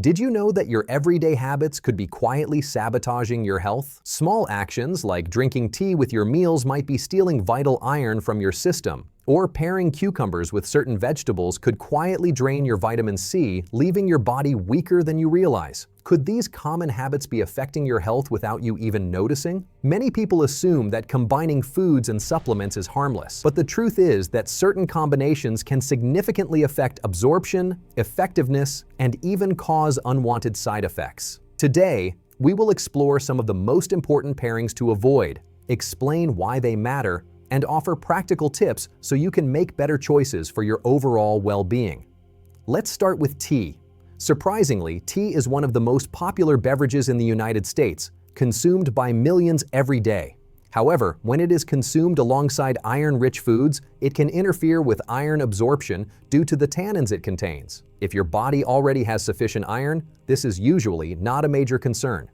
Did you know that your everyday habits could be quietly sabotaging your health? Small actions like drinking tea with your meals might be stealing vital iron from your system, or pairing cucumbers with certain vegetables could quietly drain your vitamin C, leaving your body weaker than you realize. Could these common habits be affecting your health without you even noticing? Many people assume that combining foods and supplements is harmless, but the truth is that certain combinations can significantly affect absorption, effectiveness, and even cause unwanted side effects. Today, we will explore some of the most important pairings to avoid, explain why they matter, and offer practical tips so you can make better choices for your overall well-being. Let's start with tea. Surprisingly, tea is one of the most popular beverages in the United States, consumed by millions every day. However, when it is consumed alongside iron-rich foods, it can interfere with iron absorption due to the tannins it contains. If your body already has sufficient iron, this is usually not a major concern.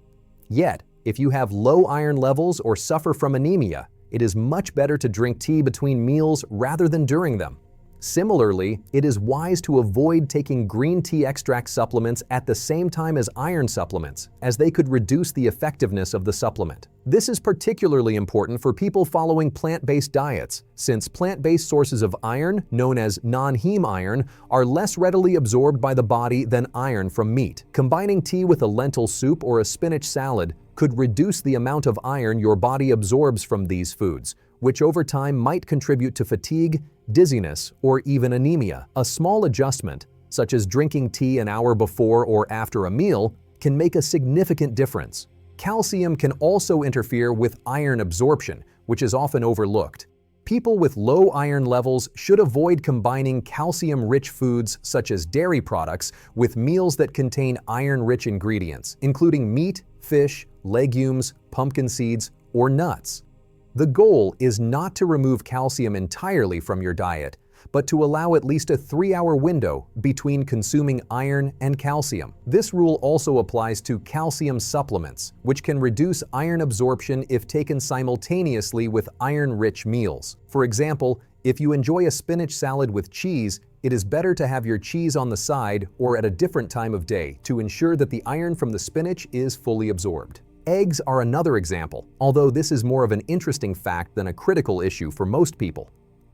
Yet, if you have low iron levels or suffer from anemia, it is much better to drink tea between meals rather than during them. Similarly, it is wise to avoid taking green tea extract supplements at the same time as iron supplements, as they could reduce the effectiveness of the supplement. This is particularly important for people following plant-based diets, since plant-based sources of iron, known as non-heme iron, are less readily absorbed by the body than iron from meat. Combining tea with a lentil soup or a spinach salad could reduce the amount of iron your body absorbs from these foods, which over time might contribute to fatigue, dizziness, or even anemia. A small adjustment, such as drinking tea an hour before or after a meal, can make a significant difference. Calcium can also interfere with iron absorption, which is often overlooked. People with low iron levels should avoid combining calcium-rich foods such as dairy products with meals that contain iron-rich ingredients, including meat, fish, legumes, pumpkin seeds, or nuts. The goal is not to remove calcium entirely from your diet, but to allow at least a 3-hour window between consuming iron and calcium. This rule also applies to calcium supplements, which can reduce iron absorption if taken simultaneously with iron-rich meals. For example, if you enjoy a spinach salad with cheese, it is better to have your cheese on the side or at a different time of day to ensure that the iron from the spinach is fully absorbed. Eggs are another example, although this is more of an interesting fact than a critical issue for most people.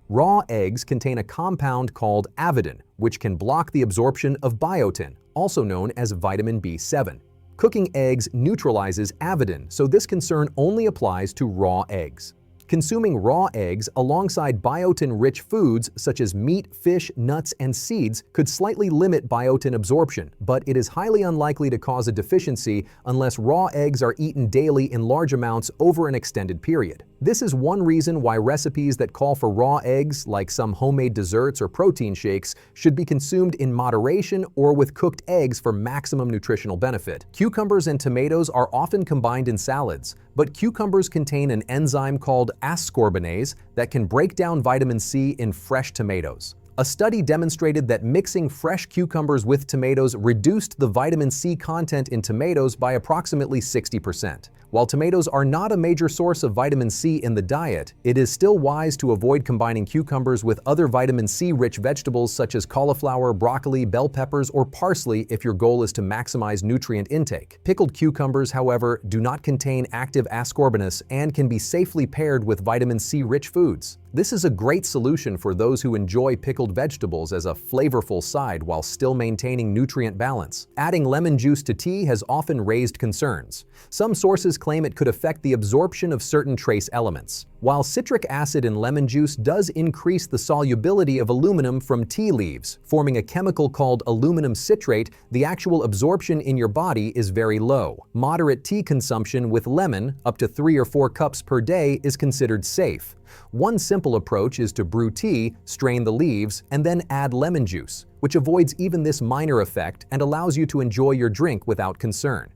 Raw eggs contain a compound called avidin, which can block the absorption of biotin, also known as vitamin B7. Cooking eggs neutralizes avidin, so this concern only applies to raw eggs. Consuming raw eggs alongside biotin-rich foods such as meat, fish, nuts, and seeds could slightly limit biotin absorption, but it is highly unlikely to cause a deficiency unless raw eggs are eaten daily in large amounts over an extended period. This is one reason why recipes that call for raw eggs, like some homemade desserts or protein shakes, should be consumed in moderation or with cooked eggs for maximum nutritional benefit. Cucumbers and tomatoes are often combined in salads, but cucumbers contain an enzyme called ascorbinase that can break down vitamin C in fresh tomatoes. A study demonstrated that mixing fresh cucumbers with tomatoes reduced the vitamin C content in tomatoes by approximately 60%. While tomatoes are not a major source of vitamin C in the diet, it is still wise to avoid combining cucumbers with other vitamin C-rich vegetables such as cauliflower, broccoli, bell peppers, or parsley if your goal is to maximize nutrient intake. Pickled cucumbers, however, do not contain active ascorbinase and can be safely paired with vitamin C-rich foods. This is a great solution for those who enjoy pickled vegetables as a flavorful side while still maintaining nutrient balance. Adding lemon juice to tea has often raised concerns. Some sources claim it could affect the absorption of certain trace elements. While citric acid in lemon juice does increase the solubility of aluminum from tea leaves, forming a chemical called aluminum citrate, the actual absorption in your body is very low. Moderate tea consumption with lemon, up to 3 or 4 cups per day, is considered safe. One simple approach is to brew tea, strain the leaves, and then add lemon juice, which avoids even this minor effect and allows you to enjoy your drink without concern.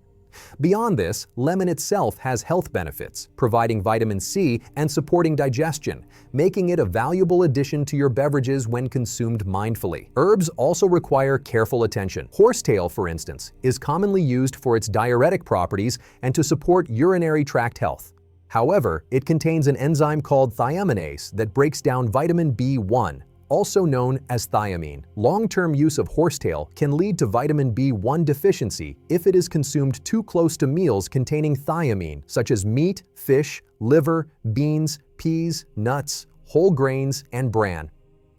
Beyond this, lemon itself has health benefits, providing vitamin C and supporting digestion, making it a valuable addition to your beverages when consumed mindfully. Herbs also require careful attention. Horsetail, for instance, is commonly used for its diuretic properties and to support urinary tract health. However, it contains an enzyme called thiaminase that breaks down vitamin B1, also known as thiamine. Long-term use of horsetail can lead to vitamin B1 deficiency if it is consumed too close to meals containing thiamine, such as meat, fish, liver, beans, peas, nuts, whole grains, and bran.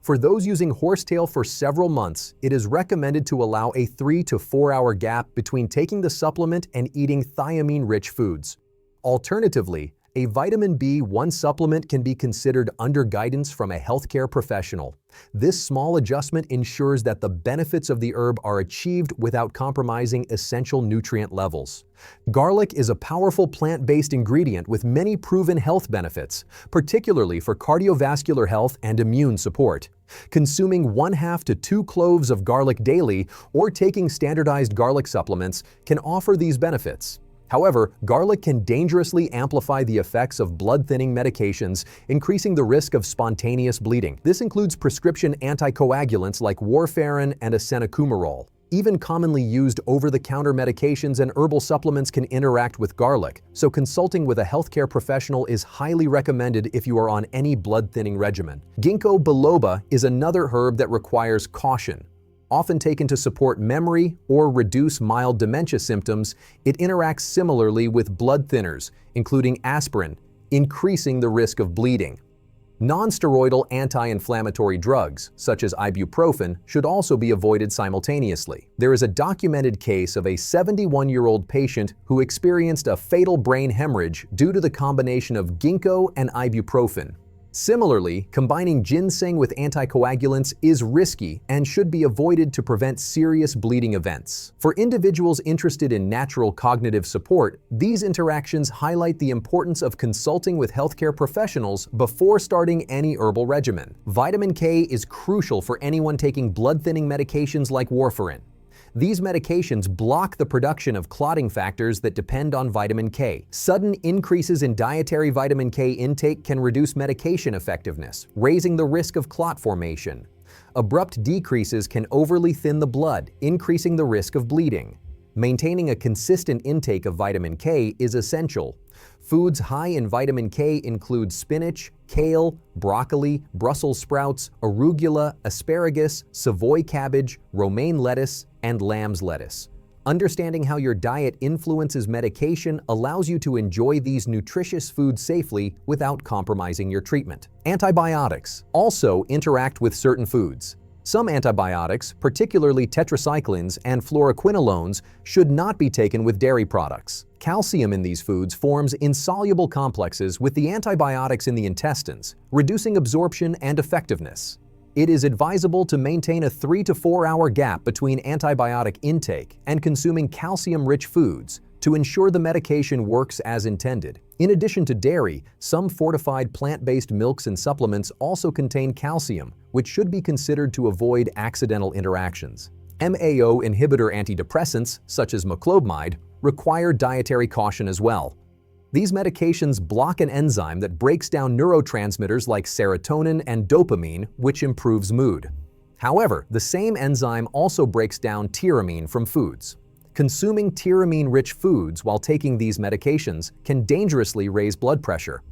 For those using horsetail for several months, it is recommended to allow a 3 to 4 hour gap between taking the supplement and eating thiamine-rich foods. Alternatively, a vitamin B1 supplement can be considered under guidance from a healthcare professional. This small adjustment ensures that the benefits of the herb are achieved without compromising essential nutrient levels. Garlic is a powerful plant-based ingredient with many proven health benefits, particularly for cardiovascular health and immune support. Consuming 1/2 to 2 cloves of garlic daily or taking standardized garlic supplements can offer these benefits. However, garlic can dangerously amplify the effects of blood-thinning medications, increasing the risk of spontaneous bleeding. This includes prescription anticoagulants like warfarin and acenocumarol. Even commonly used over-the-counter medications and herbal supplements can interact with garlic, so consulting with a healthcare professional is highly recommended if you are on any blood-thinning regimen. Ginko Biloba is another herb that requires caution. Often taken to support memory or reduce mild dementia symptoms, it interacts similarly with blood thinners, including aspirin, increasing the risk of bleeding. Non-steroidal anti-inflammatory drugs, such as ibuprofen, should also be avoided simultaneously. There is a documented case of a 71-year-old patient who experienced a fatal brain hemorrhage due to the combination of ginkgo and ibuprofen. Similarly, combining ginseng with anticoagulants is risky and should be avoided to prevent serious bleeding events. For individuals interested in natural cognitive support, these interactions highlight the importance of consulting with healthcare professionals before starting any herbal regimen. Vitamin K is crucial for anyone taking blood-thinning medications like warfarin. These medications block the production of clotting factors that depend on vitamin K. Sudden increases in dietary vitamin K intake can reduce medication effectiveness, raising the risk of clot formation. Abrupt decreases can overly thin the blood, increasing the risk of bleeding. Maintaining a consistent intake of vitamin K is essential. Foods high in vitamin K include spinach, kale, broccoli, Brussels sprouts, arugula, asparagus, Savoy cabbage, romaine lettuce, and lamb's lettuce. Understanding how your diet influences medication allows you to enjoy these nutritious foods safely without compromising your treatment. Antibiotics also interact with certain foods. Some antibiotics, particularly tetracyclines and fluoroquinolones, should not be taken with dairy products. Calcium in these foods forms insoluble complexes with the antibiotics in the intestines, reducing absorption and effectiveness. It is advisable to maintain a 3 to 4 hour gap between antibiotic intake and consuming calcium-rich foods to ensure the medication works as intended. In addition to dairy, some fortified plant-based milks and supplements also contain calcium, which should be considered to avoid accidental interactions. MAO inhibitor antidepressants, such as moclobemide, require dietary caution as well. These medications block an enzyme that breaks down neurotransmitters like serotonin and dopamine, which improves mood. However, the same enzyme also breaks down tyramine from foods. Consuming tyramine-rich foods while taking these medications can dangerously raise blood pressure.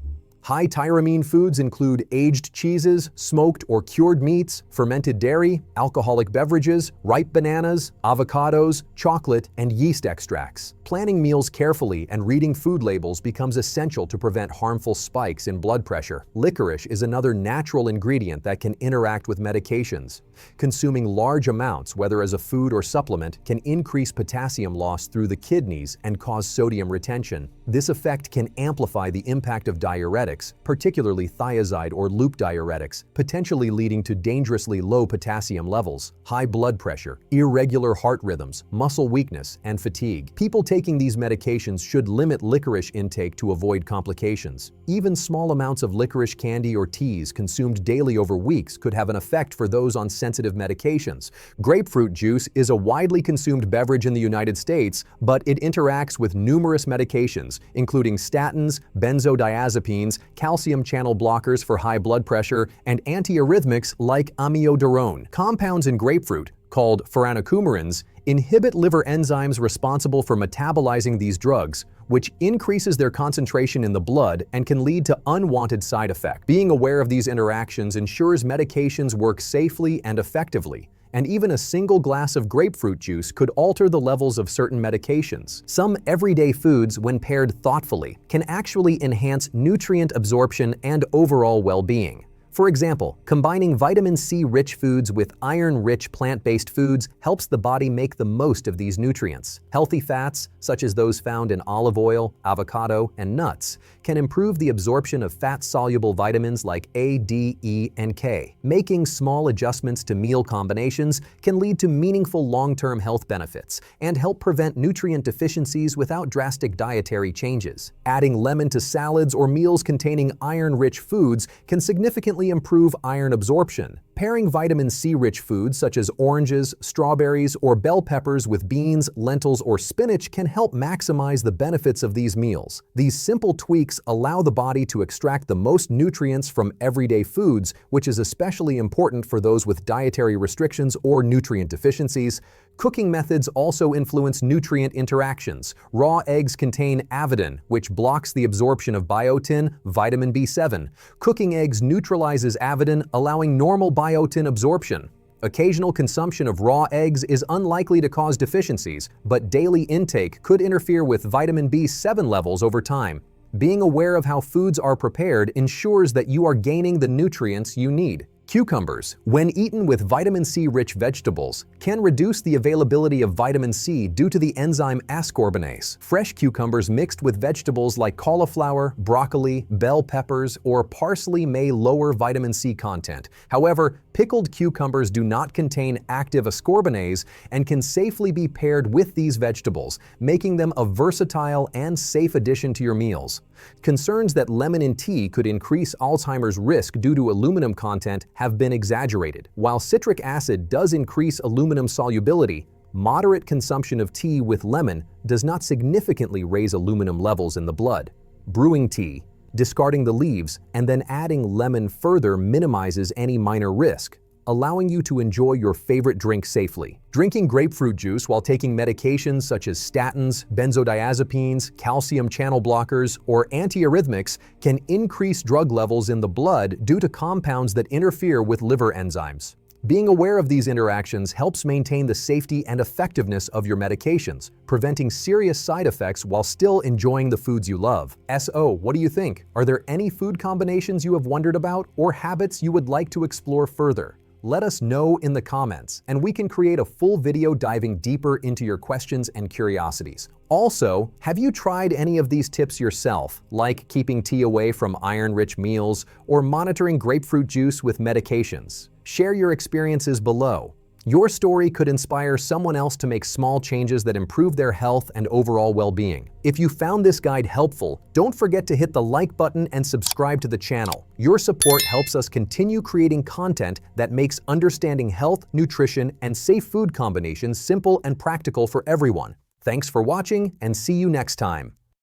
High tyramine foods include aged cheeses, smoked or cured meats, fermented dairy, alcoholic beverages, ripe bananas, avocados, chocolate, and yeast extracts. Planning meals carefully and reading food labels becomes essential to prevent harmful spikes in blood pressure. Licorice is another natural ingredient that can interact with medications. Consuming large amounts, whether as a food or supplement, can increase potassium loss through the kidneys and cause sodium retention. This effect can amplify the impact of diuretics, particularly thiazide or loop diuretics, potentially leading to dangerously low potassium levels, high blood pressure, irregular heart rhythms, muscle weakness, and fatigue. People taking these medications should limit licorice intake to avoid complications. Even small amounts of licorice candy or teas consumed daily over weeks could have an effect for those on sensitive medications. Grapefruit juice is a widely consumed beverage in the United States, but it interacts with numerous medications, including statins, benzodiazepines, calcium channel blockers for high blood pressure, and antiarrhythmics like amiodarone. Compounds in grapefruit, called furanocoumarins, inhibit liver enzymes responsible for metabolizing these drugs, which increases their concentration in the blood and can lead to unwanted side effects. Being aware of these interactions ensures medications work safely and effectively, and even a single glass of grapefruit juice could alter the levels of certain medications. Some everyday foods, when paired thoughtfully, can actually enhance nutrient absorption and overall well-being. For example, combining vitamin C-rich foods with iron-rich plant-based foods helps the body make the most of these nutrients. Healthy fats, such as those found in olive oil, avocado, and nuts, can improve the absorption of fat-soluble vitamins like A, D, E, and K. Making small adjustments to meal combinations can lead to meaningful long-term health benefits and help prevent nutrient deficiencies without drastic dietary changes. Adding lemon to salads or meals containing iron-rich foods can significantly improve iron absorption. Pairing vitamin C-rich foods such as oranges, strawberries, or bell peppers with beans, lentils, or spinach can help maximize the benefits of these meals. These simple tweaks allow the body to extract the most nutrients from everyday foods, which is especially important for those with dietary restrictions or nutrient deficiencies. Cooking methods also influence nutrient interactions. Raw eggs contain avidin, which blocks the absorption of biotin, vitamin B7. Cooking eggs neutralizes avidin, allowing normal biotin absorption. Occasional consumption of raw eggs is unlikely to cause deficiencies, but daily intake could interfere with vitamin B7 levels over time. Being aware of how foods are prepared ensures that you are gaining the nutrients you need. Cucumbers, when eaten with vitamin C-rich vegetables, can reduce the availability of vitamin C due to the enzyme ascorbinase. Fresh cucumbers mixed with vegetables like cauliflower, broccoli, bell peppers, or parsley may lower vitamin C content. However, pickled cucumbers do not contain active ascorbinase and can safely be paired with these vegetables, making them a versatile and safe addition to your meals. Concerns that lemon in tea could increase Alzheimer's risk due to aluminum content have been exaggerated. While citric acid does increase aluminum solubility, moderate consumption of tea with lemon does not significantly raise aluminum levels in the blood. Brewing tea, discarding the leaves, and then adding lemon further minimizes any minor risk, allowing you to enjoy your favorite drink safely. Drinking grapefruit juice while taking medications such as statins, benzodiazepines, calcium channel blockers, or antiarrhythmics can increase drug levels in the blood due to compounds that interfere with liver enzymes. Being aware of these interactions helps maintain the safety and effectiveness of your medications, preventing serious side effects while still enjoying the foods you love. So, what do you think? Are there any food combinations you have wondered about or habits you would like to explore further? Let us know in the comments, and we can create a full video diving deeper into your questions and curiosities. Also, have you tried any of these tips yourself, like keeping tea away from iron-rich meals or monitoring grapefruit juice with medications? Share your experiences below. Your story could inspire someone else to make small changes that improve their health and overall well-being. If you found this guide helpful, don't forget to hit the like button and subscribe to the channel. Your support helps us continue creating content that makes understanding health, nutrition, and safe food combinations simple and practical for everyone. Thanks for watching, and see you next time.